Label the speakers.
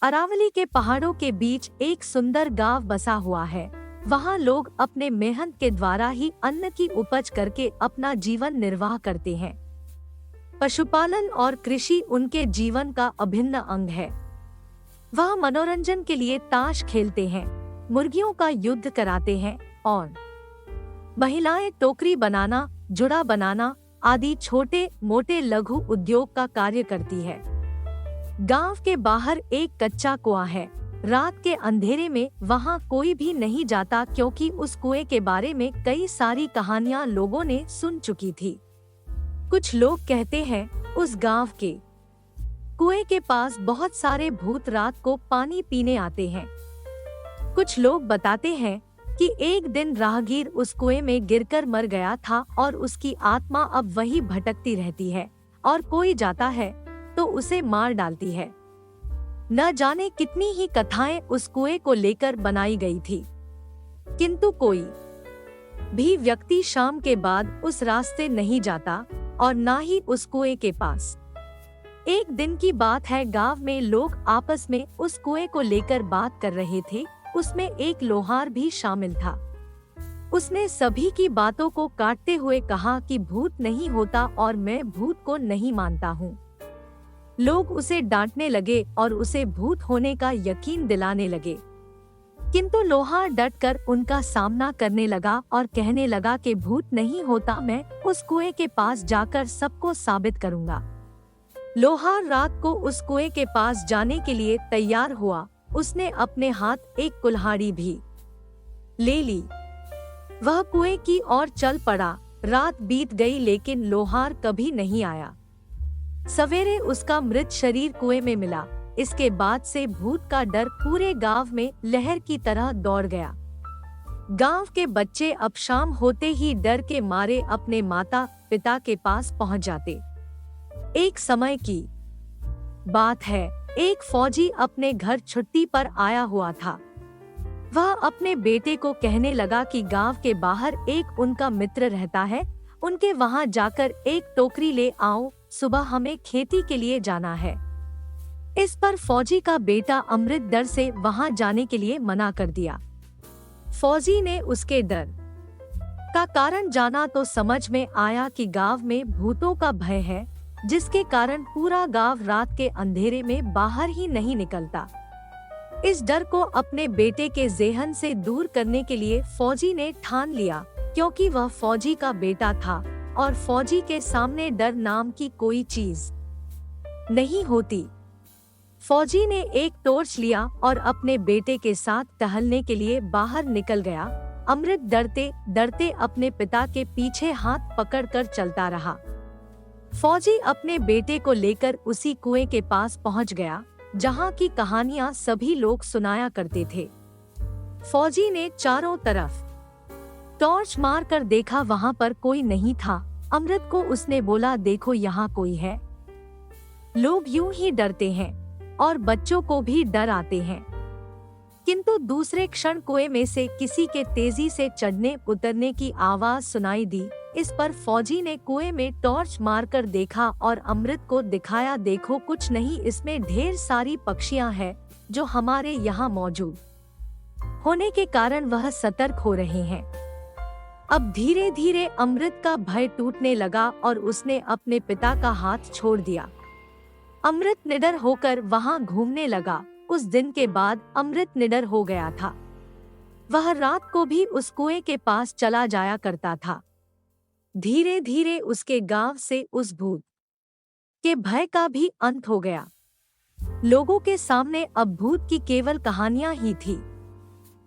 Speaker 1: अरावली के पहाड़ों के बीच एक सुंदर गांव बसा हुआ है। वहाँ लोग अपने मेहनत के द्वारा ही अन्न की उपज करके अपना जीवन निर्वाह करते हैं। पशुपालन और कृषि उनके जीवन का अभिन्न अंग है। वह मनोरंजन के लिए ताश खेलते हैं, मुर्गियों का युद्ध कराते हैं और महिलाएं टोकरी बनाना, जुड़ा बनाना आदि छोटे मोटे लघु उद्योग का कार्य करती है। गांव के बाहर एक कच्चा कुआं है। रात के अंधेरे में वहां कोई भी नहीं जाता, क्योंकि उस कुएं के बारे में कई सारी कहानियां लोगों ने सुन चुकी थी। कुछ लोग कहते हैं उस गांव के कुएं के पास बहुत सारे भूत रात को पानी पीने आते हैं। कुछ लोग बताते हैं कि एक दिन राहगीर उस कुएं में गिरकर मर गया था और उसकी आत्मा अब वही भटकती रहती है और कोई जाता है तो उसे मार डालती है। न जाने कितनी ही कथाएं उस कुएं को लेकर बनाई गई थी, किंतु कोई भी व्यक्ति शाम के बाद उस रास्ते नहीं जाता और ना ही उस कुएं के पास। एक दिन की बात है, गांव में लोग आपस में उस कुएं को लेकर बात कर रहे थे। उसमें एक लोहार भी शामिल था। उसने सभी की बातों को काटते हुए कहा कि भूत नहीं होता और मैं भूत को नहीं मानता हूँ। लोग उसे डांटने लगे और उसे भूत होने का यकीन दिलाने लगे, किंतु लोहार डटकर उनका सामना करने लगा और कहने लगा कि भूत नहीं होता, मैं उस कुएं के पास जाकर सबको साबित करूंगा। लोहार रात को उस कुएं के पास जाने के लिए तैयार हुआ। उसने अपने हाथ एक कुल्हाड़ी भी ले ली। वह कुएं की ओर चल पड़ा। रात बीत गई लेकिन लोहार कभी नहीं आया। सवेरे उसका मृत शरीर कुएं में मिला। इसके बाद से भूत का डर पूरे गांव में लहर की तरह दौड़ गया। गांव के बच्चे अब शाम होते ही डर के मारे अपने माता पिता के पास पहुंच जाते। एक समय की बात है, एक फौजी अपने घर छुट्टी पर आया हुआ था। वह अपने बेटे को कहने लगा कि गांव के बाहर एक उनका मित्र रहता है, उनके वहां जाकर एक टोकरी ले आओ, सुबह हमें खेती के लिए जाना है। इस पर फौजी का बेटा अमृत डर से वहां जाने के लिए मना कर दिया। फौजी ने उसके डर का कारण जाना तो समझ में आया कि गांव में भूतों का भय है, जिसके कारण पूरा गांव रात के अंधेरे में बाहर ही नहीं निकलता। इस डर को अपने बेटे के ज़हन से दूर करने के लिए फौजी ने ठान लिया, क्योंकि वह फौजी का बेटा था और फौजी के सामने डर नाम की कोई चीज नहीं होती। फौजी ने एक टॉर्च लिया और अपने बेटे के साथ टहलने के लिए बाहर निकल गया। अमृत डरते डरते अपने पिता के पीछे हाथ पकड़कर चलता रहा। फौजी अपने बेटे को लेकर उसी कुएं के पास पहुंच गया, जहां की कहानियां सभी लोग सुनाया करते थे। फौजी ने चारों तरफ टॉर्च मार कर देखा, वहां पर कोई नहीं था। अमृत को उसने बोला, देखो यहाँ कोई है। लोग यूं ही डरते हैं और बच्चों को भी डर आते हैं, किंतु दूसरे क्षण कुएं में से किसी के तेजी से चढ़ने उतरने की आवाज सुनाई दी। इस पर फौजी ने कुएं में टॉर्च मारकर देखा और अमृत को दिखाया, देखो कुछ नहीं, इसमें ढेर सारी पक्षियां हैं जो हमारे यहाँ मौजूद होने के कारण वह सतर्क हो रहे हैं। अब धीरे धीरे अमृत का भय टूटने लगा और उसने अपने पिता का हाथ छोड़ दिया। अमृत निडर होकर वहां घूमने लगा। उस दिन के बाद अमृत निडर हो गया था। वह रात को भी उस कुएं के पास चला जाया करता था। धीरे धीरे उसके गांव से उस भूत के भय का भी अंत हो गया। लोगों के सामने अब भूत की केवल कहानियां ही थी।